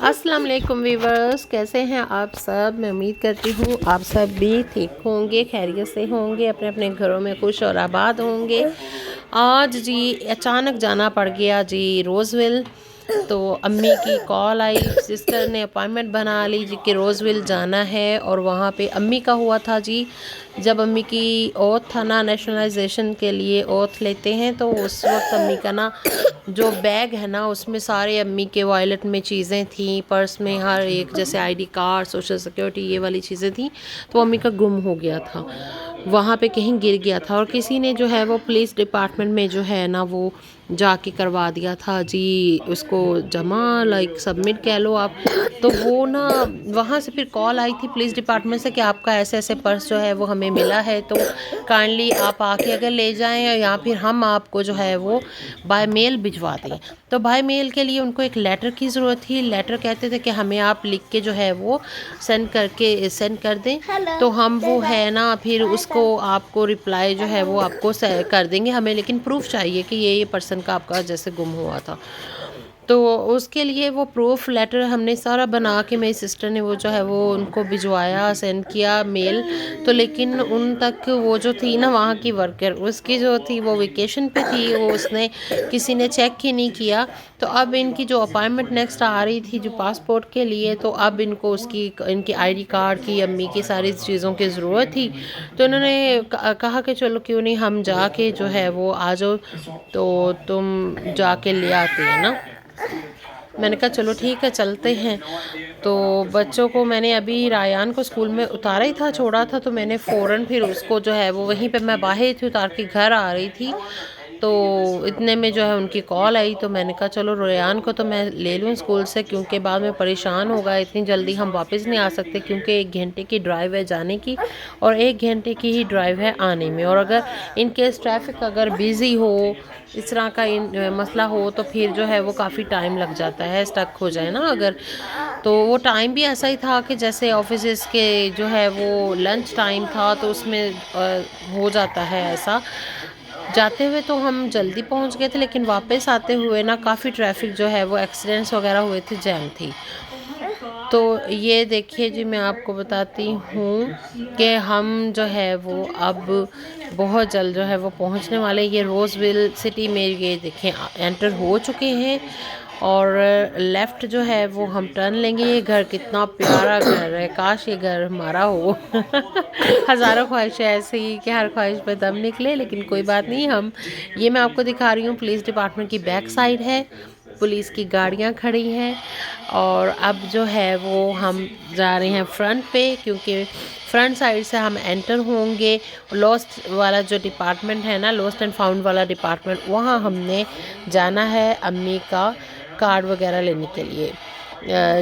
अस्सलाम वालेकुम वीवर्स, कैसे हैं आप सब। मैं उम्मीद करती हूँ आप सब भी ठीक होंगे, खैरियत से होंगे, अपने अपने घरों में खुश और आबाद होंगे। आज जी अचानक जाना पड़ गया जी रोज़विल। तो अम्मी की कॉल आई, सिस्टर ने अपॉइंटमेंट बना ली जी कि रोज़विल जाना है। और वहाँ पे अम्मी का हुआ था जी, जब अम्मी की ओथ था ना, नेशनलाइजेशन के लिए ओथ लेते हैं, तो उस वक्त अम्मी का ना जो बैग है ना, उसमें सारे अम्मी के वॉलेट में चीज़ें थी, पर्स में हर एक, जैसे आईडी कार्ड, सोशल सिक्योरिटी, ये वाली चीज़ें थी। तो अम्मी का गुम हो गया था, वहाँ पे कहीं गिर गया था। और किसी ने जो है वो पुलिस डिपार्टमेंट में जो है ना वो जाके करवा दिया था जी उसको जमा, लाइक सबमिट कह लो आप। तो वो ना वहाँ से फिर कॉल आई थी पुलिस डिपार्टमेंट से कि आपका ऐसे ऐसे पर्स जो है वो हमें मिला है, तो काइंडली आप आके अगर ले जाएं, या फिर हम आपको जो है वो बाय मेल भिजवा दें। तो बाय मेल के लिए उनको एक लेटर की ज़रूरत थी। लेटर कहते थे कि हमें आप लिख के जो है वो सेंड कर दें, तो हम वो है ना फिर उसको आपको रिप्लाई जो है वो आपको कर देंगे। हमें लेकिन प्रूफ चाहिए कि ये पर्सन का आपका जैसे गुम हुआ था। तो उसके लिए वो प्रूफ लेटर हमने सारा बना के, मेरी सिस्टर ने वो जो है वो उनको भिजवाया, सेंड किया मेल। तो लेकिन उन तक वो जो थी ना वहाँ की वर्कर, उसकी जो थी वो वेकेशन पे थी, वो उसने किसी ने चेक ही नहीं किया। तो अब इनकी जो अपॉइंटमेंट नेक्स्ट आ रही थी जो पासपोर्ट के लिए, तो अब इनको उसकी, इनकी आईडी कार्ड की, अम्मी की सारी चीज़ों की ज़रूरत थी। तो इन्होंने कहा कि चलो क्यों नहीं हम जाके जो है वो आ जाओ, तो तुम जाके ले आते हैं ना। मैंने कहा चलो ठीक है चलते हैं। तो बच्चों को मैंने अभी रायान को स्कूल में उतारा ही था, छोड़ा था, तो मैंने फ़ौरन फिर उसको जो है वो वहीं पे, मैं बाहर थी, उतार के घर आ रही थी। तो इतने में जो है उनकी कॉल आई। तो मैंने कहा चलो रेयान को तो मैं ले लूँ स्कूल से, क्योंकि बाद में परेशान होगा, इतनी जल्दी हम वापस नहीं आ सकते, क्योंकि 1 घंटे की ड्राइव है जाने की और 1 घंटे की ही ड्राइव है आने में। और अगर इन केस ट्रैफिक अगर बिज़ी हो, इस तरह का मसला हो, तो फिर जो है वो काफ़ी टाइम लग जाता है, स्टक हो जाए ना अगर। तो वो टाइम भी ऐसा ही था कि जैसे ऑफिस के जो है वो लंच टाइम था, तो उसमें हो जाता है ऐसा। जाते हुए तो हम जल्दी पहुंच गए थे, लेकिन वापस आते हुए ना काफ़ी ट्रैफिक जो है वो एक्सीडेंट्स वगैरह हुए थे, जैम थी। तो ये देखिए जी, मैं आपको बताती हूँ कि हम जो है वो अब बहुत जल्द जो है वो पहुँचने वाले। ये रोज़विल सिटी में ये देखें एंटर हो चुके हैं, और लेफ़्ट जो है वो हम टर्न लेंगे। ये घर कितना प्यारा घर है, काश ये घर हमारा हो। हज़ारों ख्वाहिशें ऐसी कि हर ख्वाहिश पे दम निकले, लेकिन कोई बात नहीं। ये मैं आपको दिखा रही हूँ पुलिस डिपार्टमेंट की बैक साइड है, पुलिस की गाड़ियाँ खड़ी हैं। और अब जो है वो हम जा रहे हैं फ्रंट पे, क्योंकि फ्रंट साइड से हम एंटर होंगे। लॉस्ट वाला जो डिपार्टमेंट है ना, लॉस्ट एंड फाउंड वाला डिपार्टमेंट, वहाँ हमने जाना है अम्मी का कार्ड वगैरह लेने के लिए।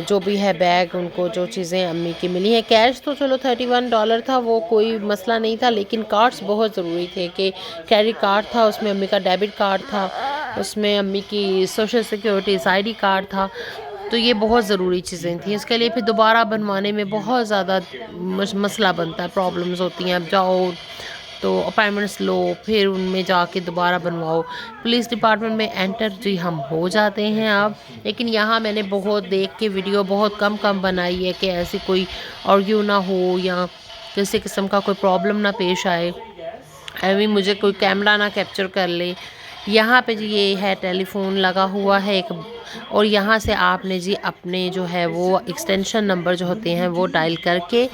जो भी है बैग, उनको जो चीज़ें अम्मी की मिली हैं। कैश तो चलो $31 था, वो कोई मसला नहीं था, लेकिन कार्ड्स बहुत ज़रूरी थे कि क्रेडिट कार्ड था, उसमें अम्मी का डेबिट कार्ड था, उसमें अम्मी की सोशल सिक्योरिटी आईडी कार्ड था। तो ये बहुत ज़रूरी चीज़ें थी। इसके लिए फिर दोबारा बनवाने में बहुत ज़्यादा मसला बनता है, प्रॉब्लम्स होती हैं। अब जाओ तो अपॉइंटमेंट्स लो, फिर उनमें जाके दोबारा बनवाओ। पुलिस डिपार्टमेंट में एंटर जी हम हो जाते हैं अब। लेकिन यहाँ मैंने बहुत देख के वीडियो बहुत कम बनाई है कि ऐसी कोई आर्ग्यू ना हो या किसी किस्म का कोई प्रॉब्लम ना पेश आए, अभी मुझे कोई कैमरा ना कैप्चर कर ले। यहाँ पे जी ये है टेलीफोन लगा हुआ है एक, और यहाँ से आपने जी अपने जो है वो एक्सटेंशन नंबर जो होते हैं वो डायल करके,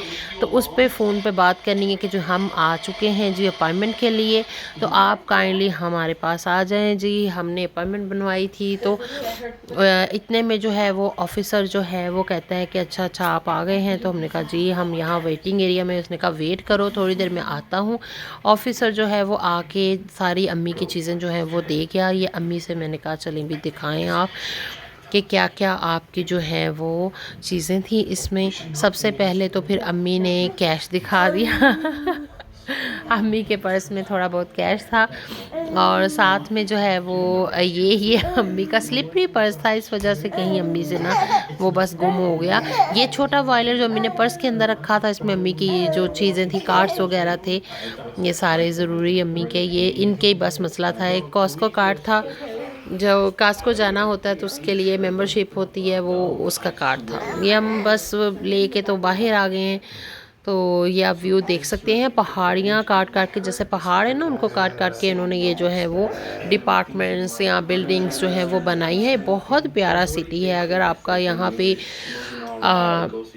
तो उस पे फ़ोन पे बात करनी है कि जो हम आ चुके हैं जी अपॉइंटमेंट के लिए, तो आप काइंडली हमारे पास आ जाएं जी, हमने अपॉइंटमेंट बनवाई थी। तो इतने में जो है वो ऑफिसर जो है वो कहता है कि अच्छा अच्छा आप आ गए हैं। तो हमने कहा जी हम यहाँ वेटिंग एरिया में। उसने कहा वेट करो, थोड़ी देर में आता हूँ। ऑफिसर जो है वो आके सारी अम्मी की चीज़ें जो हैं वो दे गया। ये अम्मी से मैंने कहा चलें भी दिखाएं आप कि क्या क्या आपकी जो है वो चीज़ें थी इसमें। सबसे पहले तो फिर अम्मी ने कैश दिखा दिया। अम्मी के पर्स में थोड़ा बहुत कैश था, और साथ में जो है वो ये अम्मी का स्लिपरी पर्स था, इस वजह से कहीं अम्मी से ना वो बस गुम हो गया। ये छोटा वॉयलट जो अम्मी ने पर्स के अंदर रखा था, इसमें अम्मी की जो चीज़ें थी, कार्ड्स वगैरह थे, ये सारे ज़रूरी अम्मी के, ये इनके ही बस मसला था। एक कॉस्को कार्ड था, जो कास्को जाना होता है तो उसके लिए मेंबरशिप होती है, वो उसका कार्ड था। ये हम बस लेके तो बाहर आ गए हैं। तो ये आप व्यू देख सकते हैं, पहाड़ियाँ काट काट के, जैसे पहाड़ है ना, उनको काट काट के इन्होंने ये जो है वो डिपार्टमेंट्स या बिल्डिंग्स जो है वो बनाई है। बहुत प्यारा सिटी है। अगर आपका यहाँ पे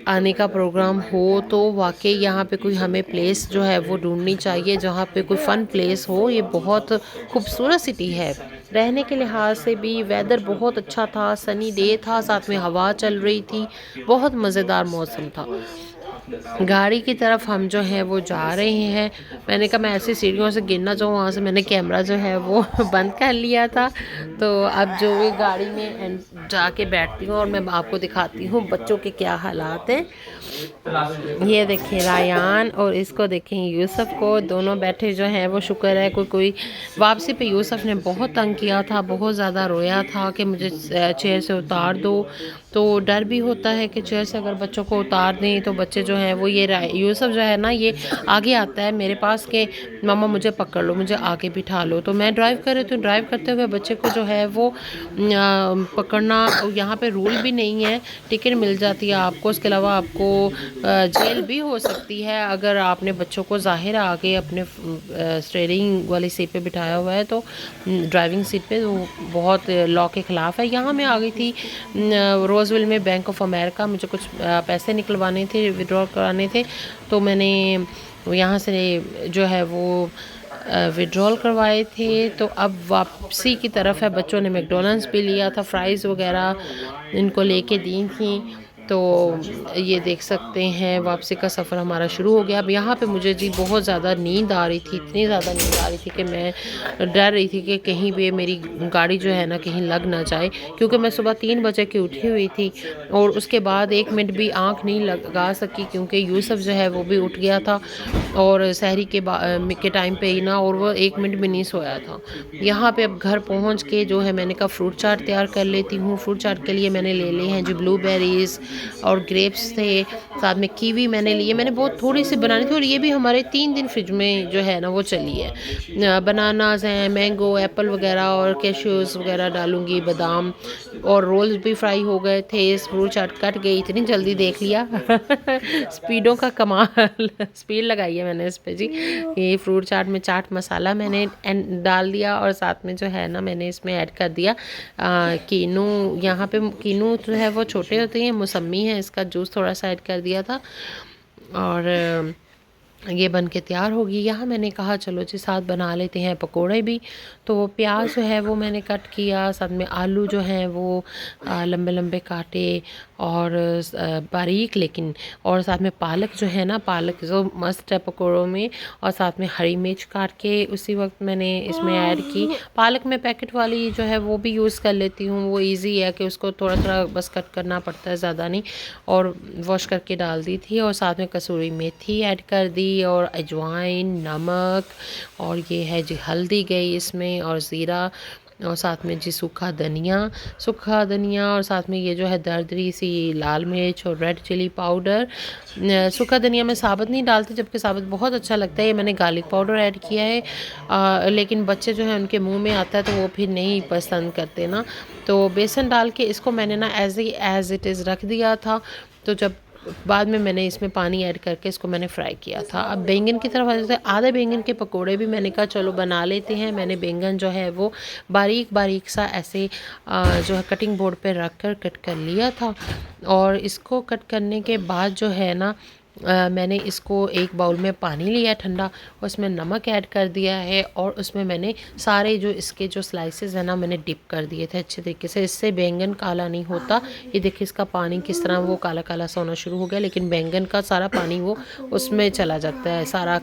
आने का प्रोग्राम हो तो वाकई यहाँ पे कोई हमें प्लेस जो है वो ढूंढनी चाहिए, जहाँ पे कोई फ़न प्लेस हो। ये बहुत खूबसूरत सिटी है। रहने के लिहाज से भी वेदर बहुत अच्छा था, सनी डे था, साथ में हवा चल रही थी, बहुत मज़ेदार मौसम था। गाड़ी की तरफ हम जो है वो जा रहे हैं। मैंने कहा मैं ऐसी सीढ़ियों से गिर ना जाऊँ, वहाँ से मैंने कैमरा जो है वो बंद कर लिया था। तो अब जो ये गाड़ी में जाके बैठती हूँ और मैं आपको दिखाती हूँ बच्चों के क्या हालात हैं। ये देखें रायान और इसको देखें यूसुफ को, दोनों बैठे जो हैं वो, शुक्र है कोई वापसी पे यूसुफ ने बहुत तंग किया था, बहुत ज़्यादा रोया था कि मुझे चेयर से उतार दो। तो डर भी होता है कि चेयर से अगर बच्चों को उतार दें तो बच्चे जो हैं वो, ये यूसुफ जो है ना, ये आगे आता है मेरे पास कि मामा मुझे पकड़ लो, मुझे आगे बिठा लो। तो मैं ड्राइव कर रही थी, ड्राइव करते हुए बच्चे को जो है वो पकड़ना, यहाँ पे रूल भी नहीं है, टिकट मिल जाती है आपको, उसके अलावा आपको जेल भी हो सकती है अगर आपने बच्चों को ज़ाहिर आगे अपने स्टीयरिंग वाली सीट पे बिठाया हुआ है, तो ड्राइविंग सीट पे, तो बहुत लॉ के ख़िलाफ़ है। यहाँ मैं आ गई थी रोज़विल में, बैंक ऑफ अमेरिका, मुझे कुछ पैसे निकलवाने थे, विड्रॉ कराने थे, तो मैंने यहाँ से जो है वो विड्रॉल करवाए थे। तो अब वापसी की तरफ है, बच्चों ने मैकडॉनल्ड्स भी लिया था, फ्राइज़ वगैरह इनको लेके दी थी। तो ये देख सकते हैं वापसी का सफ़र हमारा शुरू हो गया। अब यहाँ पे मुझे जी बहुत ज़्यादा नींद आ रही थी, इतनी ज़्यादा नींद आ रही थी कि मैं डर रही थी कि कहीं भी मेरी गाड़ी जो है ना कहीं लग ना जाए, क्योंकि मैं सुबह 3 बजे की उठी हुई थी और उसके बाद 1 मिनट भी आँख नहीं लगा सकी, क्योंकि यूसुफ जो है वो भी उठ गया था और सहरी के टाइम पे ही ना, और वो 1 मिनट भी नहीं सोया था। यहाँ पे अब घर पहुँच के जो है मैंने कहा फ्रूट चाट तैयार कर लेती हूँ। फ्रूट चाट के लिए मैंने ले लिए हैं जो ब्लूबेरीज़ और ग्रेप्स थे, साथ में कीवी मैंने लिए। मैंने बहुत थोड़ी सी बनानी थी और ये भी हमारे 3 दिन फ्रिज में जो है ना वो चली है। बनानास हैं, मैंगो, एप्पल वगैरह और कैश्यूज़ वगैरह डालूँगी, बादाम, और रोल्स भी फ्राई हो गए थे। फ्रूट चाट कट गई, इतनी जल्दी देख लिया स्पीडों का कमाल स्पीड लगाई है मैंने इस पे जी। ये फ्रूट चाट में चाट मसाला मैंने डाल दिया और साथ में जो है ना मैंने इसमें ऐड कर दिया कीनू। यहाँ पे कीनू जो है वो छोटे होते हैं, मौसमी है, इसका जूस थोड़ा सा ऐड कर दिया था और ये बन के तैयार होगी। यहाँ मैंने कहा चलो जी साथ बना लेते हैं पकोड़े भी। तो वो प्याज जो है वो मैंने कट किया, साथ में आलू जो हैं वो लंबे लंबे काटे और बारीक, लेकिन, और साथ में पालक जो है ना, पालक जो मस्त है पकोड़ों में, और साथ में हरी मिर्च काट के उसी वक्त मैंने इसमें ऐड की। पालक में पैकेट वाली जो है वो भी यूज़ कर लेती हूँ, वो इजी है कि उसको थोड़ा थोड़ा बस कट करना पड़ता है, ज़्यादा नहीं, और वॉश करके डाल दी थी। और साथ में कसूरी मेथी ऐड कर दी और अजवाइन, नमक, और ये है जी हल्दी गई इसमें, और ज़ीरा, और साथ में जी सूखा धनिया, और साथ में ये जो है दरदरी सी लाल मिर्च और रेड चिली पाउडर। सूखा धनिया मैं साबुत नहीं डालती, जबकि साबुत बहुत अच्छा लगता है। ये मैंने गार्लिक पाउडर ऐड किया है, लेकिन बच्चे जो हैं उनके मुंह में आता है तो वो फिर नहीं पसंद करते ना, तो बेसन डाल के इसको मैंने ना एज़ इट इज़ रख दिया था। तो जब बाद में मैंने इसमें पानी ऐड करके इसको मैंने फ्राई किया था। अब बैंगन की तरफ आ जाते हैं। आधे बैंगन के पकोड़े भी मैंने कहा चलो बना लेते हैं। मैंने बैंगन जो है वो बारीक बारीक सा ऐसे जो है कटिंग बोर्ड पे रख कर कट कर लिया था, और इसको कट करने के बाद जो है ना मैंने इसको एक बाउल में पानी लिया ठंडा, उसमें नमक ऐड कर दिया है, और उसमें मैंने सारे जो इसके जो स्लाइसेस हैं ना मैंने डिप कर दिए थे अच्छे तरीके से। इससे बैंगन काला नहीं होता। ये देखिए इसका पानी किस तरह वो काला काला सा होना शुरू हो गया, लेकिन बैंगन का सारा पानी वो उसमें चला जाता है, सारा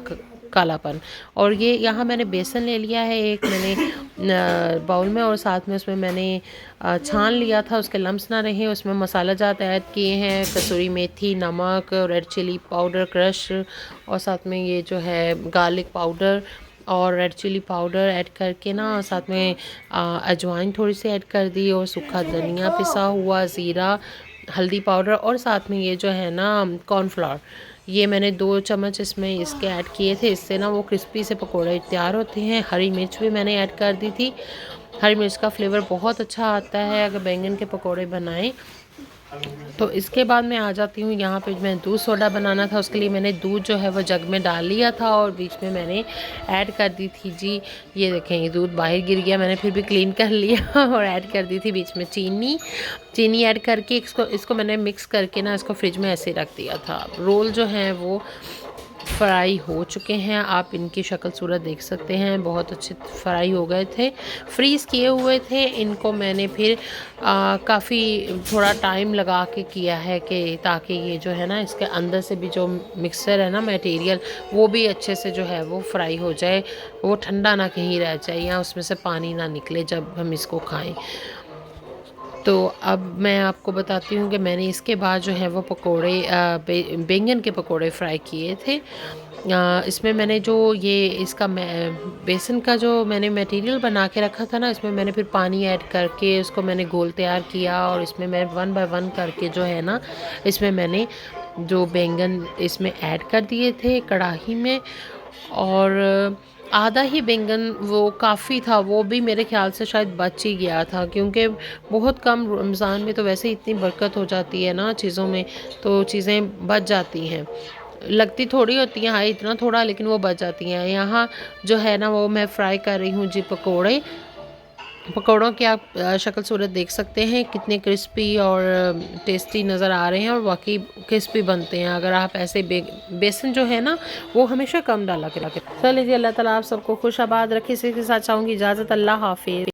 कालापन। और ये यहाँ मैंने बेसन ले लिया है एक मैंने बाउल में, और साथ में उसमें मैंने छान लिया था, उसके लम्स ना रहे। उसमें मसाला जात ऐड किए हैं, कसूरी मेथी, नमक, रेड चिली पाउडर क्रश, और साथ में ये जो है गार्लिक पाउडर और रेड चिली पाउडर ऐड करके ना, साथ में अजवाइन थोड़ी सी ऐड कर दी, और सूखा धनिया पिसा हुआ, ज़ीरा, हल्दी पाउडर और साथ में ये जो है ना कॉर्नफ्लोर, ये मैंने 2 चम्मच इसमें इसके ऐड किए थे। इससे ना वो क्रिस्पी से पकोड़े तैयार होते हैं। हरी मिर्च भी मैंने ऐड कर दी थी। हरी मिर्च का फ्लेवर बहुत अच्छा आता है अगर बैंगन के पकोड़े बनाएं। तो इसके बाद मैं आ जाती हूँ यहाँ पे, मैं दूध सोडा बनाना था, उसके लिए मैंने दूध जो है वो जग में डाल लिया था और बीच में मैंने ऐड कर दी थी जी, ये देखें ये दूध बाहर गिर गया, मैंने फिर भी क्लीन कर लिया और ऐड कर दी थी बीच में चीनी ऐड करके इसको मैंने मिक्स करके ना इसको फ्रिज में ऐसे रख दिया था। रोल जो हैं वो फ्राई हो चुके हैं, आप इनकी शक्ल सूरत देख सकते हैं, बहुत अच्छे फ्राई हो गए थे, फ्रीज़ किए हुए थे। इनको मैंने फिर काफ़ी थोड़ा टाइम लगा के किया है कि ताकि ये जो है ना इसके अंदर से भी जो मिक्सचर है ना मटेरियल वो भी अच्छे से जो है वो फ्राई हो जाए, वो ठंडा ना कहीं रह जाए या उसमें से पानी ना निकले जब हम इसको खाएं। तो अब मैं आपको बताती हूँ कि मैंने इसके बाद जो है वो पकोड़े बैंगन के पकोड़े फ्राई किए थे। इसमें मैंने जो ये इसका बेसन का जो मैंने मटेरियल बना के रखा था ना, इसमें मैंने फिर पानी ऐड करके उसको मैंने घोल तैयार किया और इसमें मैं 1 बाय 1 करके जो है ना इसमें मैंने जो बैंगन इसमें ऐड कर दिए थे कढ़ाई में। और आधा ही बैंगन वो काफ़ी था, वो भी मेरे ख़्याल से शायद बच ही गया था, क्योंकि बहुत कम रमज़ान में तो वैसे ही इतनी बरकत हो जाती है ना चीज़ों में, तो चीज़ें बच जाती हैं। लगती थोड़ी होती हैं हाय इतना थोड़ा, लेकिन वो बच जाती हैं। यहाँ जो है ना वो मैं फ्राई कर रही हूँ जी पकौड़ों की आप शक्ल सूरत देख सकते हैं, कितने क्रिस्पी और टेस्टी नज़र आ रहे हैं और वाकई क्रिस्पी बनते हैं अगर आप ऐसे बेसन जो है ना वो हमेशा कम डाला के। चलिए जी, अल्लाह ताला आप सबको खुश आबाद रखे। इसी के साथ चाहूँगी इजाज़त, अल्लाह हाफिज़।